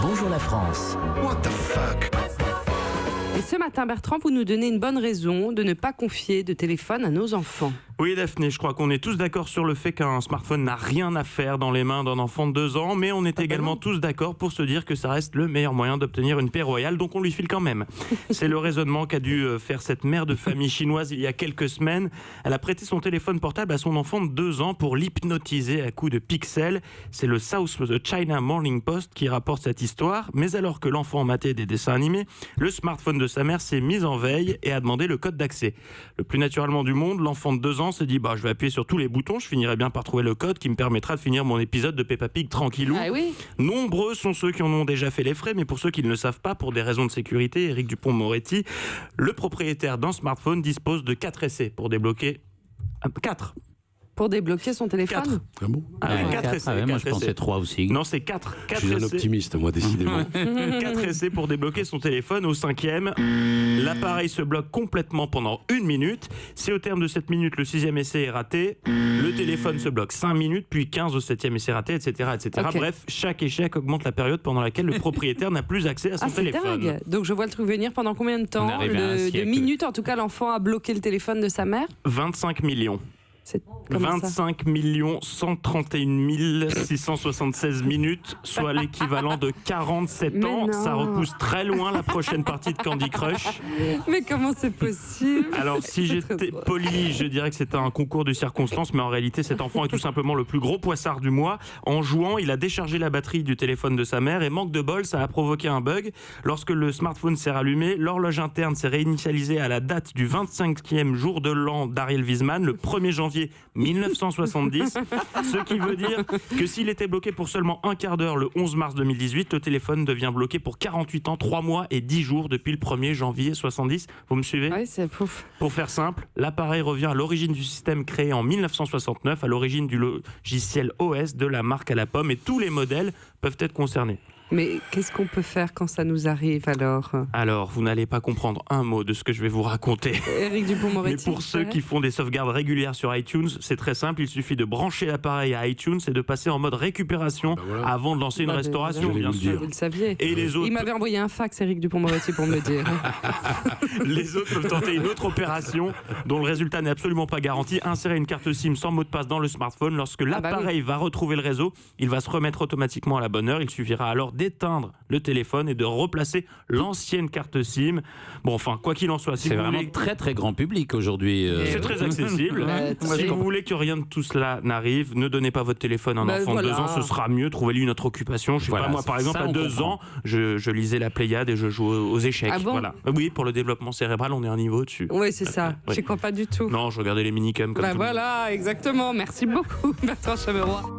Bonjour la France. What the fuck? Et ce matin, Bertrand, vous nous donnez une bonne raison de ne pas confier de téléphone à nos enfants. Oui, Daphné, je crois qu'on est tous d'accord sur le fait qu'un smartphone n'a rien à faire dans les mains d'un enfant de 2 ans, mais on est également tous d'accord pour se dire que ça reste le meilleur moyen d'obtenir une paix royale, donc on lui file quand même. C'est le raisonnement qu'a dû faire cette mère de famille chinoise il y a quelques semaines. Elle a prêté son téléphone portable à son enfant de 2 ans pour l'hypnotiser à coups de pixels. C'est le South China Morning Post qui rapporte cette histoire, mais alors que l'enfant matait des dessins animés, le smartphone de sa mère s'est mis en veille et a demandé le code d'accès. Le plus naturellement du monde, l'enfant de 2 ans se dit je vais appuyer sur tous les boutons, je finirai bien par trouver le code qui me permettra de finir mon épisode de Peppa Pig tranquillou. Ah oui. Nombreux sont ceux qui en ont déjà fait les frais, mais pour ceux qui ne le savent pas, pour des raisons de sécurité, Éric Dupond-Moretti, le propriétaire d'un smartphone dispose de 4 essais pour débloquer 4. Pour débloquer son téléphone 4. Ah bon? Ah, 4 essais. Moi je pensais 3 aussi. Non, c'est 4 Je suis un essais. optimiste, moi, décidément. 4 essais pour débloquer son téléphone. Au 5e, l'appareil se bloque complètement pendant 1 minute. Si au terme de 7 minutes, le 6e essai est raté, le téléphone se bloque 5 minutes, puis 15 au 7e essai raté, etc. etc. Okay. Bref, chaque échec augmente la période pendant laquelle le propriétaire n'a plus accès à son c'est téléphone. dingue. Donc je vois le truc venir pendant combien de temps? On arrive à un De siècle. minutes, en tout cas, l'enfant a bloqué le téléphone de sa mère. 25 millions. C'est comment ça? 25 131 676 minutes, soit l'équivalent de 47 Mais ans. non. Ça repousse très loin la prochaine partie de Candy Crush. Mais comment c'est possible? Alors, si j'étais poli, je dirais que c'est un concours de circonstances, mais en réalité, cet enfant est tout simplement le plus gros poissard du mois. En jouant, il a déchargé la batterie du téléphone de sa mère et manque de bol, ça a provoqué un bug. Lorsque le smartphone s'est rallumé, l'horloge interne s'est réinitialisée à la date du 25e jour de l'an d'Ariel Wiesman, le 1er janvier 1970, ce qui veut dire que s'il était bloqué pour seulement un quart d'heure le 11 mars 2018, le téléphone devient bloqué pour 48 ans, 3 mois et 10 jours depuis le 1er janvier 70. Vous me suivez? Oui, c'est pouf. Pour faire simple, l'appareil revient à l'origine du système créé en 1969, à l'origine du logiciel OS de la marque à la pomme, et tous les modèles peuvent être concernés. Mais qu'est-ce qu'on peut faire quand ça nous arrive alors? Alors, vous n'allez pas comprendre un mot de ce que je vais vous raconter. Éric Mais Dupond-Moretti. pour ceux qui font des sauvegardes régulières sur iTunes, c'est très simple, il suffit de brancher l'appareil à iTunes et de passer en mode récupération voilà. avant de lancer une restauration, j'allais bien vous le sûr. dire. Vous le saviez. Et les autres, Il m'avait envoyé un fax, Éric Dupond-Moretti, pour me le dire. les autres peuvent tenter une autre opération dont le résultat n'est absolument pas garanti. Insérer une carte SIM sans mot de passe dans le smartphone. Lorsque l'appareil va retrouver le réseau, il va se remettre automatiquement à la bonne heure. Il suffira alors d'éteindre le téléphone et de replacer l'ancienne carte SIM. Bon, enfin, quoi qu'il en soit, si C'est vous vraiment voulez... très très grand public aujourd'hui. C'est très accessible. Si vous voulez que rien de tout cela n'arrive, ne donnez pas votre téléphone à un enfant de 2 ans, ce sera mieux. Trouvez-lui une autre occupation. Je sais Voilà, pas, moi, par exemple, ça, à on 2 comprend. ans, je lisais la Pléiade et je jouais aux échecs. Ah bon? Voilà. Oui, pour le développement cérébral, on est un niveau au-dessus. Oui, c'est ça. Oui. J'y crois pas du tout. Non, je regardais les minicums comme tout le monde. Voilà, exactement. Merci beaucoup, Bertrand Chameroy.